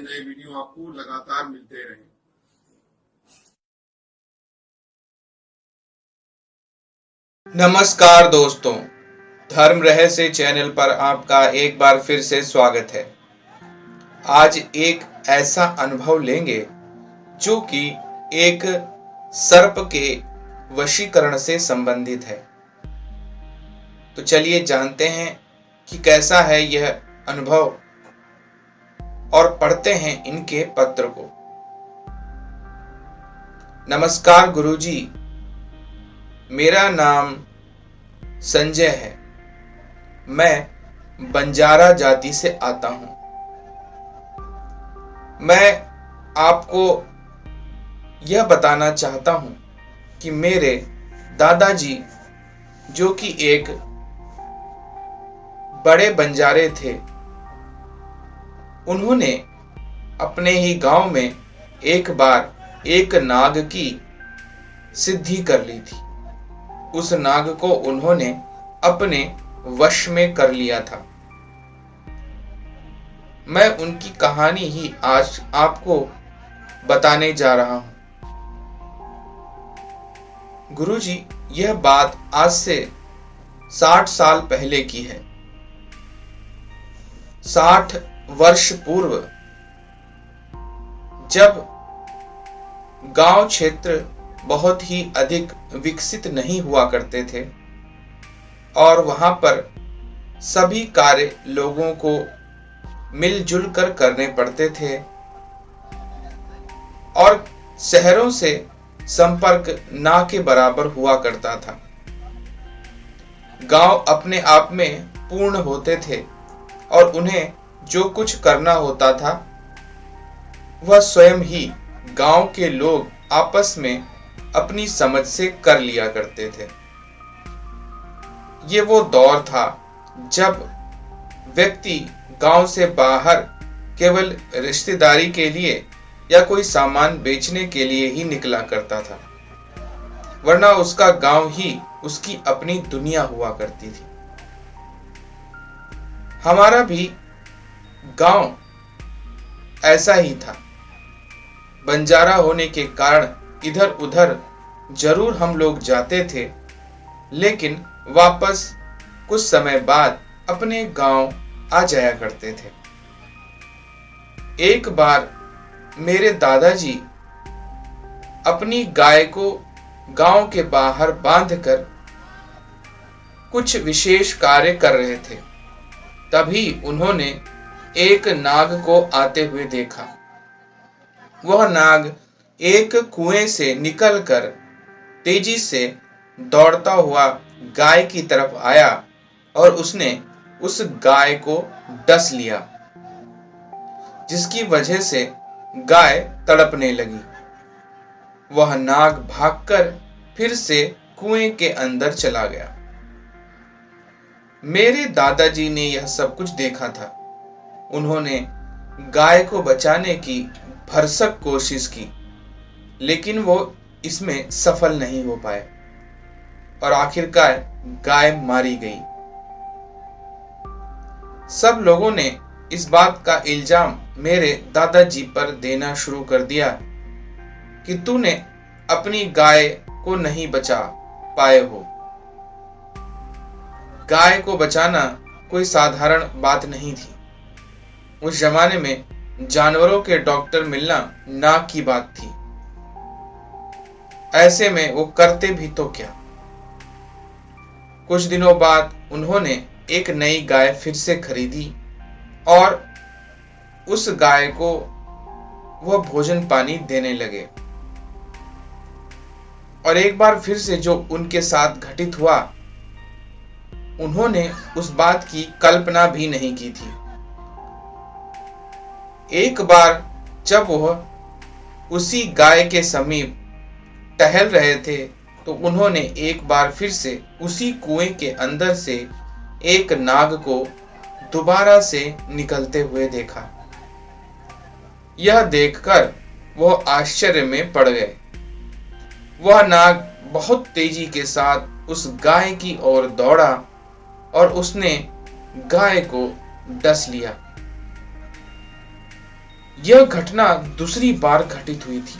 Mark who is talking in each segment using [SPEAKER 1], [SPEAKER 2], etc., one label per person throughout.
[SPEAKER 1] नए वीडियो आपको लगातार मिलते रहें।
[SPEAKER 2] नमस्कार दोस्तों, धर्म रहस्य चैनल पर आपका एक बार फिर से स्वागत है। आज एक ऐसा अनुभव लेंगे जो कि एक सर्प के वशीकरण से संबंधित है। तो चलिए जानते हैं कि कैसा है यह अनुभव और पढ़ते हैं इनके पत्र को। नमस्कार गुरुजी, मेरा नाम संजय है। मैं बंजारा जाति से आता हूं। मैं आपको यह बताना चाहता हूं कि मेरे दादाजी, जो कि एक बड़े बंजारे थे, उन्होंने अपने ही गांव में एक बार एक नाग की सिद्धि कर ली थी। उस नाग को उन्होंने अपने वश में कर लिया था। मैं उनकी कहानी ही आज आपको बताने जा रहा हूं। गुरुजी, यह बात आज से 60 साल पहले की है। 60 वर्ष पूर्व, जब गांव क्षेत्र बहुत ही अधिक विकसित नहीं हुआ करते थे और वहां पर सभी कार्य लोगों को मिलजुल कर करने पड़ते थे और शहरों से संपर्क ना के बराबर हुआ करता था। गांव अपने आप में पूर्ण होते थे और उन्हें जो कुछ करना होता था वह स्वयं ही गांव के लोग आपस में अपनी समझ से कर लिया करते थे। ये वो दौर था जब व्यक्ति गांव से बाहर केवल रिश्तेदारी के लिए या कोई सामान बेचने के लिए ही निकला करता था, वरना उसका गांव ही उसकी अपनी दुनिया हुआ करती थी। हमारा भी गांव ऐसा ही था। बंजारा होने के कारण इधर उधर जरूर हम लोग जाते थे, लेकिन वापस कुछ समय बाद अपने गांव आ जाया करते थे। एक बार मेरे दादाजी अपनी गाय को गांव के बाहर बांधकर कुछ विशेष कार्य कर रहे थे। तभी उन्होंने एक नाग को आते हुए देखा। वह नाग एक कुएं से निकलकर तेजी से दौड़ता हुआ गाय की तरफ आया और उसने उस गाय को डस लिया, जिसकी वजह से गाय तड़पने लगी। वह नाग भागकर फिर से कुएं के अंदर चला गया। मेरे दादाजी ने यह सब कुछ देखा था। उन्होंने गाय को बचाने की भरसक कोशिश की, लेकिन वो इसमें सफल नहीं हो पाए और आखिरकार गाय मारी गई। सब लोगों ने इस बात का इल्जाम मेरे दादाजी पर देना शुरू कर दिया कि तूने अपनी गाय को नहीं बचा पाए हो। गाय को बचाना कोई साधारण बात नहीं थी। उस जमाने में जानवरों के डॉक्टर मिलना नाक की बात थी। ऐसे में वो करते भी तो क्या। कुछ दिनों बाद उन्होंने एक नई गाय फिर से खरीदी और उस गाय को वह भोजन पानी देने लगे। और एक बार फिर से जो उनके साथ घटित हुआ, उन्होंने उस बात की कल्पना भी नहीं की थी। एक बार जब वह उसी गाय के समीप टहल रहे थे, तो उन्होंने एक बार फिर से उसी कुएं के अंदर से एक नाग को दोबारा से निकलते हुए देखा। यह देखकर वह आश्चर्य में पड़ गए। वह नाग बहुत तेजी के साथ उस गाय की ओर दौड़ा और उसने गाय को डस लिया। यह घटना दूसरी बार घटित हुई थी।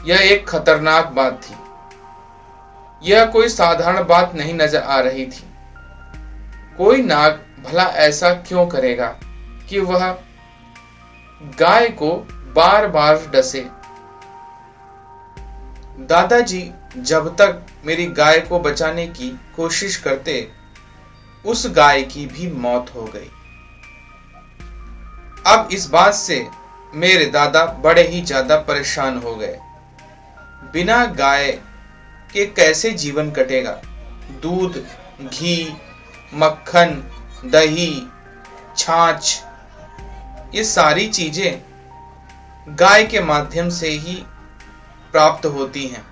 [SPEAKER 2] यह एक खतरनाक बात थी। यह कोई साधारण बात नहीं नजर आ रही थी। कोई नाग भला ऐसा क्यों करेगा कि वह गाय को बार बार डसे। दादाजी जब तक मेरी गाय को बचाने की कोशिश करते, उस गाय की भी मौत हो गई। अब इस बात से मेरे दादा बड़े ही ज्यादा परेशान हो गए। बिना गाय के कैसे जीवन कटेगा। दूध, घी, मक्खन, दही, छाछ, ये सारी चीजें गाय के माध्यम से ही प्राप्त होती हैं।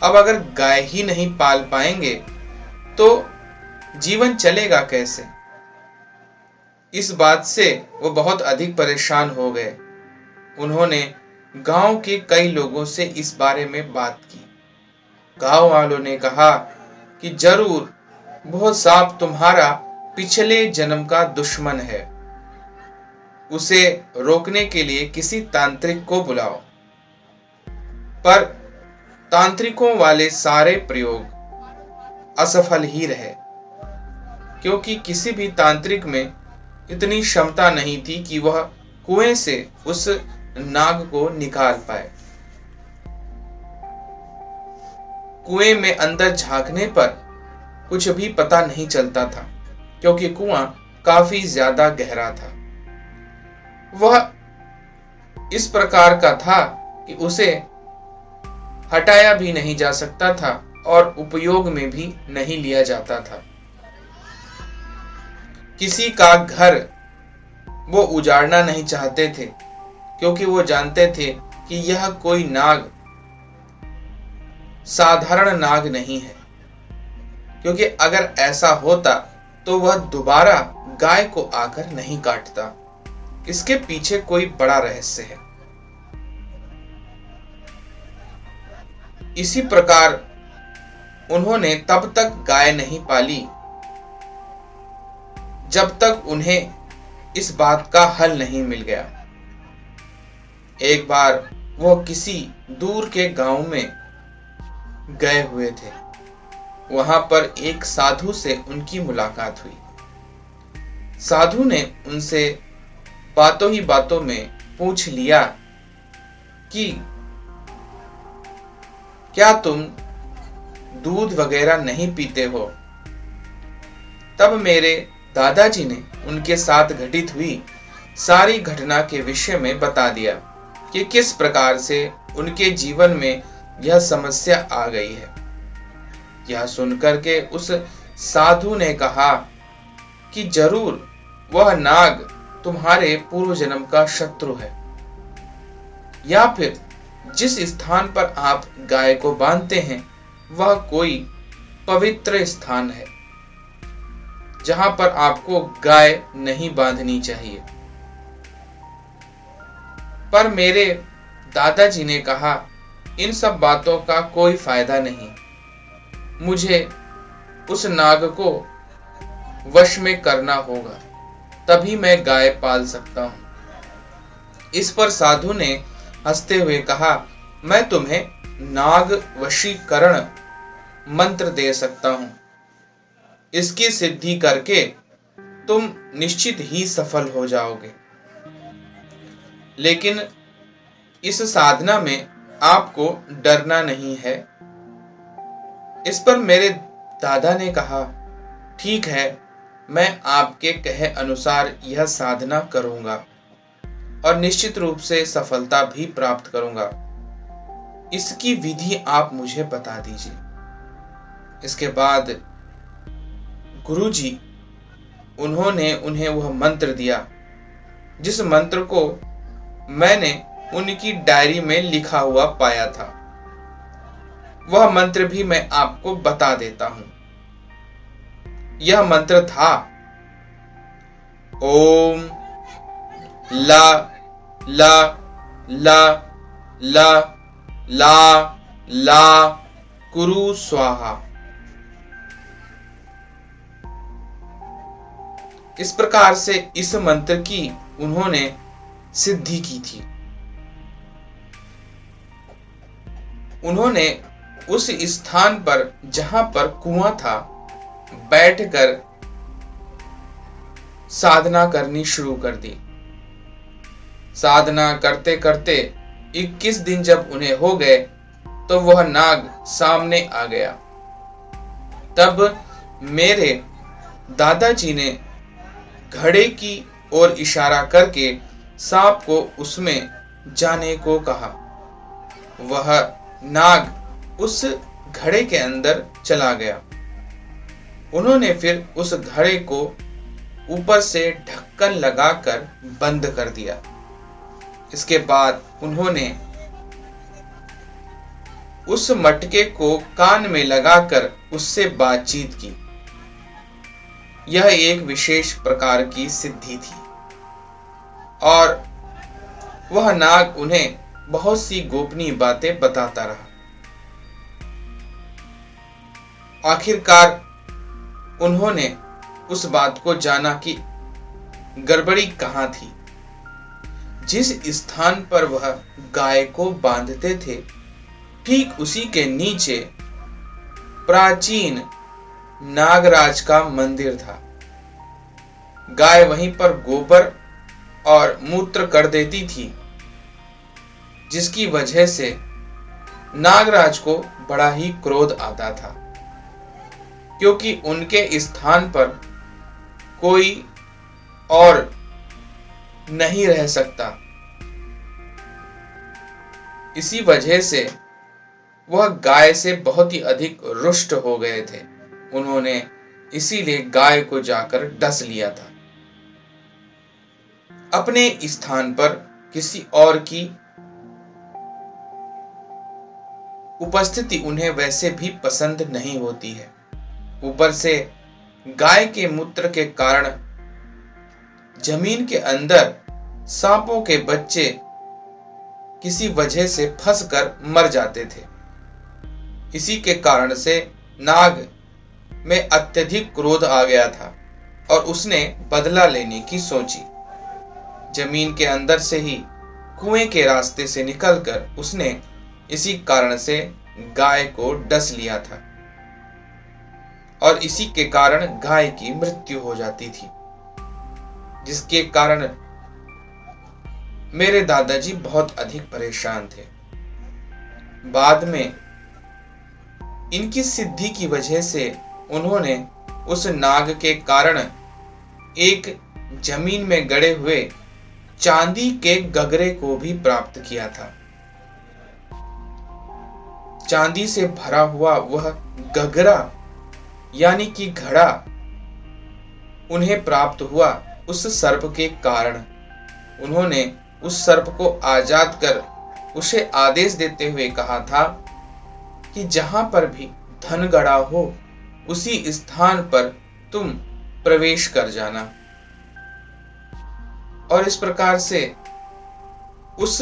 [SPEAKER 2] अब अगर गाय ही नहीं पाल पाएंगे तो जीवन चलेगा कैसे। इस बात से वो बहुत अधिक परेशान हो गए। उन्होंने गांव के कई लोगों से इस बारे में बात की। गांव वालों ने कहा कि जरूर वह सांप तुम्हारा पिछले जन्म का दुश्मन है। उसे रोकने के लिए किसी तांत्रिक को बुलाओ। पर तांत्रिकों वाले सारे प्रयोग असफल ही रहे, क्योंकि किसी भी तांत्रिक में इतनी क्षमता नहीं थी कि वह कुएं से उस नाग को निकाल पाए। कुएं में अंदर झांकने पर कुछ भी पता नहीं चलता था, क्योंकि कुआं काफी ज्यादा गहरा था। वह इस प्रकार का था कि उसे हटाया भी नहीं जा सकता था और उपयोग में भी नहीं लिया जाता था। किसी का घर वो उजाड़ना नहीं चाहते थे, क्योंकि वो जानते थे कि यह कोई नाग साधारण नाग नहीं है। क्योंकि अगर ऐसा होता तो वह दोबारा गाय को आकर नहीं काटता। इसके पीछे कोई बड़ा रहस्य है। इसी प्रकार उन्होंने तब तक गाय नहीं पाली जब तक उन्हें इस बात का हल नहीं मिल गया। एक बार वो किसी दूर के गांव में गए हुए थे। वहां पर एक साधु से उनकी मुलाकात हुई। साधु ने उनसे बातों ही बातों में पूछ लिया कि क्या तुम दूध वगैरह नहीं पीते हो। तब मेरे दादाजी ने उनके साथ घटित हुई सारी घटना के विषय में बता दिया कि किस प्रकार से उनके जीवन में यह समस्या आ गई है। यह सुनकर के उस साधु ने कहा कि जरूर वह नाग तुम्हारे पूर्व जन्म का शत्रु है, या फिर जिस स्थान पर आप गाय को बांधते हैं वह कोई पवित्र स्थान है जहां पर आपको गाय नहीं बांधनी चाहिए। पर मेरे दादाजी ने कहा, इन सब बातों का कोई फायदा नहीं। मुझे उस नाग को वश में करना होगा, तभी मैं गाय पाल सकता हूं। इस पर साधु ने हंसते हुए कहा, मैं तुम्हें नाग वशीकरण मंत्र दे सकता हूं। इसकी सिद्धि करके तुम निश्चित ही सफल हो जाओगे। लेकिन इस साधना में आपको डरना नहीं है। इस पर मेरे दादा ने कहा, ठीक है, मैं आपके कहे अनुसार यह साधना करूंगा और निश्चित रूप से सफलता भी प्राप्त करूंगा। इसकी विधि आप मुझे बता दीजिए। इसके बाद गुरुजी उन्होंने उन्हें वह मंत्र दिया, जिस मंत्र को मैंने उनकी डायरी में लिखा हुआ पाया था। वह मंत्र भी मैं आपको बता देता हूं। यह मंत्र था, ओम ला ला ला ला ला ला कुरु स्वाहा। इस प्रकार से इस मंत्र की उन्होंने सिद्धि की थी। उन्होंने उस स्थान पर जहां पर कुआं था बैठकर साधना करनी शुरू कर दी। साधना करते करते 21 दिन जब उन्हें हो गए तो वह नाग सामने आ गया। तब मेरे दादाजी ने घड़े की ओर इशारा करके सांप को उसमें जाने को कहा। वह नाग उस घड़े के अंदर चला गया। उन्होंने फिर उस घड़े को ऊपर से ढक्कन लगाकर बंद कर दिया। इसके बाद उन्होंने उस मटके को कान में लगाकर उससे बातचीत की। यह एक विशेष प्रकार की सिद्धि थी और वह नाग उन्हें बहुत सी गोपनीय बातें बताता रहा। आखिरकार उन्होंने उस बात को जाना कि गड़बड़ी कहां थी। जिस स्थान पर वह गाय को बांधते थे ठीक उसी के नीचे प्राचीन नागराज का मंदिर था। गाय वहीं पर गोबर और मूत्र कर देती थी, जिसकी वजह से नागराज को बड़ा ही क्रोध आता था, क्योंकि उनके स्थान पर कोई और नहीं रह सकता। इसी वजह से वह गाय से बहुत ही अधिक रुष्ट हो गए थे। उन्होंने इसीलिए गाय को जाकर डस लिया था। अपने स्थान पर किसी और की उपस्थिति उन्हें वैसे भी पसंद नहीं होती है। ऊपर से गाय के मूत्र के कारण जमीन के अंदर सांपों के बच्चे किसी वजह से फंसकर मर जाते थे। इसी के कारण से नाग में अत्यधिक क्रोध आ गया था और उसने बदला लेने की सोची। जमीन के अंदर से ही कुएं के रास्ते से निकलकर उसने इसी कारण से गाय को डस लिया था और इसी के कारण गाय की मृत्यु हो जाती थी, जिसके कारण मेरे दादाजी बहुत अधिक परेशान थे। बाद में इनकी सिद्धि की वजह से उन्होंने उस नाग के कारण एक जमीन में गड़े हुए चांदी के गगरे को भी प्राप्त किया था। चांदी से भरा हुआ वह गगरा यानी कि घड़ा उन्हें प्राप्त हुआ उस सर्प के कारण। उन्होंने उस सर्प को आजाद कर उसे आदेश देते हुए कहा था कि जहां पर भी धन गड़ा हो उसी स्थान पर तुम प्रवेश कर जाना। और इस प्रकार से उस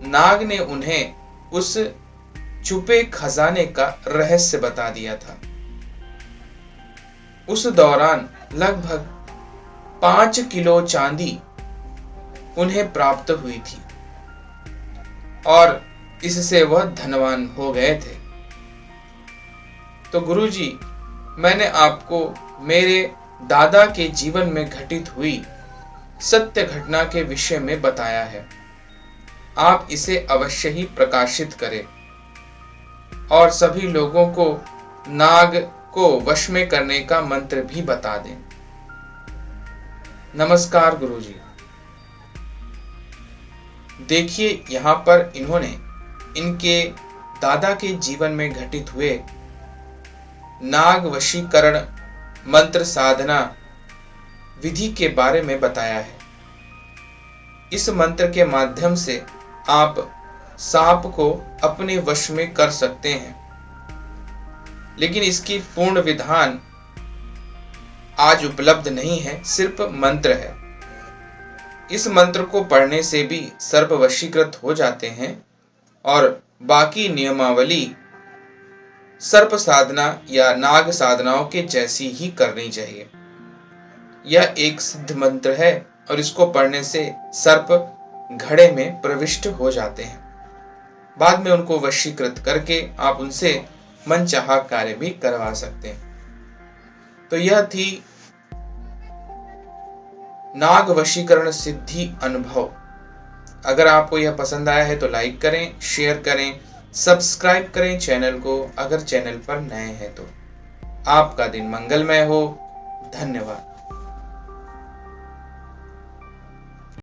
[SPEAKER 2] नाग ने उन्हें उस छुपे खजाने का रहस्य बता दिया था। उस दौरान लगभग 5 किलो चांदी उन्हें प्राप्त हुई थी और इससे वह धनवान हो गए थे। तो गुरुजी, मैंने आपको मेरे दादा के जीवन में घटित हुई सत्य घटना के विषय में बताया है। आप इसे अवश्य ही प्रकाशित करें और सभी लोगों को नाग को वश में करने का मंत्र भी बता दें। नमस्कार गुरुजी। देखिए, यहां पर इन्होंने इनके दादा के जीवन में घटित हुए नाग वशीकरण मंत्र साधना विधि के बारे में बताया है। इस मंत्र के माध्यम से आप सांप को अपने वश में कर सकते हैं, लेकिन इसकी पूर्ण विधान आज उपलब्ध नहीं है, सिर्फ मंत्र है। इस मंत्र को पढ़ने से भी सर्प वशीकृत हो जाते हैं और बाकी नियमावली सर्प साधना या नाग साधनाओं के जैसी ही करनी चाहिए। यह एक सिद्ध मंत्र है और इसको पढ़ने से सर्प घड़े में प्रविष्ट हो जाते हैं। बाद में उनको वशीकृत करके आप उनसे मनचाहा कार्य भी करवा सकते हैं। तो यह थी नाग वशीकरण सिद्धि अनुभव। अगर आपको यह पसंद आया है तो लाइक करें, शेयर करें, सब्सक्राइब करें चैनल को अगर चैनल पर नए हैं तो। आपका दिन मंगलमय हो। धन्यवाद।